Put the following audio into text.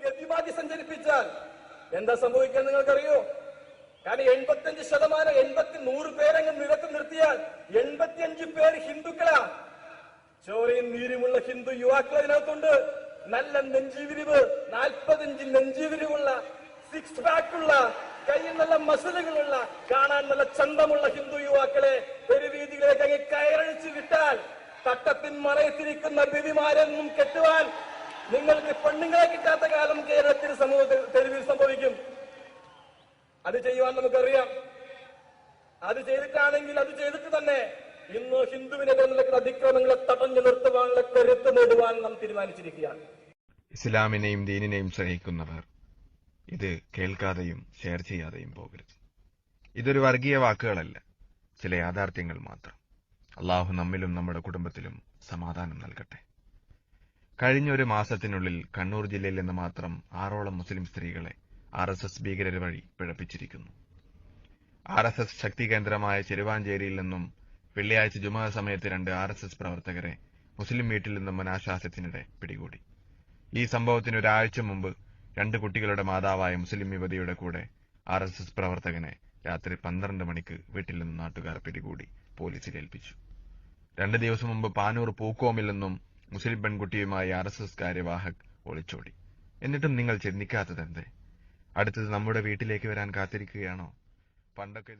ഗതിമാറ്റി സഞ്ചരിപ്പിച്ചാൽ എന്താ സംഭവിക്കാൻ നിങ്ങൾക്കറിയോ? കാരണം 85% 100 പേരങ്ങ് നിരത്തി നിർത്തിയാൽ 85 പേര് ഹിന്ദുക്കളാ. ചോരയും നീരുമുള്ള ഹിന്ദു യുവാക്കൾ അതിനകത്തുണ്ട്. നല്ല നെഞ്ചുവിരിവ്, 40 ഇഞ്ച് നെഞ്ചുവിരിവുള്ള, 6 പാക്കുള്ള, കയ്യിൽ നല്ല മസിലുകളുള്ള, കാണാൻ നല്ല ചന്തമുള്ള ഹിന്ദു യുവാക്കളെ തെരുവീതികളിലേക്ക് അങ്ങ് കയറഴിച്ചു വിട്ടാൽ തട്ടത്തിൻ മറയത്തിരിക്കുന്ന ബിവിമാരെന്നും കെട്ടുവാൻ നിങ്ങൾക്ക് പെണ്ണുങ്ങളെ കിട്ടാത്ത കാലം കേരളത്തിൽ തെരുവിൽ സംഭവിക്കും. അത് ചെയ്യുവാൻ നമുക്കറിയാം. അത് ചെയ്തിട്ടാണെങ്കിൽ അത് ചെയ്തിട്ട് തന്നെ ഇന്ന് ഹിന്ദുവിനെതിരെ നടക്കുന്ന അതിക്രമങ്ങളെ തടഞ്ഞു നിർത്തുവാനുള്ള കരുത്ത് നേടുവാൻ നാം തീരുമാനിച്ചിരിക്കുകയാണ്. ഇസ്ലാമിനെയും ദീനിനെയും സ്നേഹിക്കുന്നവർ ഇത് കേൾക്കാതെയും ഷെയർ ചെയ്യാതെയും പോകരുത്. ഇതൊരു വർഗീയ വാക്കുകളല്ല, ചില യാഥാർത്ഥ്യങ്ങൾ മാത്രം. അള്ളാഹു നമ്മിലും നമ്മുടെ കുടുംബത്തിലും സമാധാനം നൽകട്ടെ. കഴിഞ്ഞ ഒരു മാസത്തിനുള്ളിൽ കണ്ണൂർ ജില്ലയിൽ നിന്ന് മാത്രം 6ഓളം മുസ്ലിം സ്ത്രീകളെ RSS ഭീകരർ വഴി പിഴപ്പിച്ചിരിക്കുന്നു. RSS ശക്തി കേന്ദ്രമായ ചെരുവാഞ്ചേരിയിൽ നിന്നും വെള്ളിയാഴ്ച ജുമുഅ സമയത്ത് 2 RSS പ്രവർത്തകരെ മുസ്ലിം വീട്ടിൽ നിന്നും അനാശാസ്യത്തിനിടെ പിടികൂടി. ഈ സംഭവത്തിന് ഒരാഴ്ച മുമ്പ് 2 കുട്ടികളുടെ മാതാവായ മുസ്ലിം യുവതിയുടെ കൂടെ RSS പ്രവർത്തകനെ രാത്രി 12 മണിക്ക് വീട്ടിൽ നിന്നും നാട്ടുകാർ പിടികൂടി പോലീസിൽ ഏൽപ്പിച്ചു. 2 ദിവസം മുമ്പ് പാനൂർ പൂക്കോമിൽ നിന്നും മുസ്ലിം പെൺകുട്ടിയുമായി RSS കാര്യവാഹക് ഒളിച്ചോടി. എന്നിട്ടും നിങ്ങൾ ചിന്തിക്കാത്തതെന്തേ? അടുത്തത് നമ്മുടെ വീട്ടിലേക്ക് വരാൻ കാത്തിരിക്കുകയാണോ? പണ്ടൊക്കെ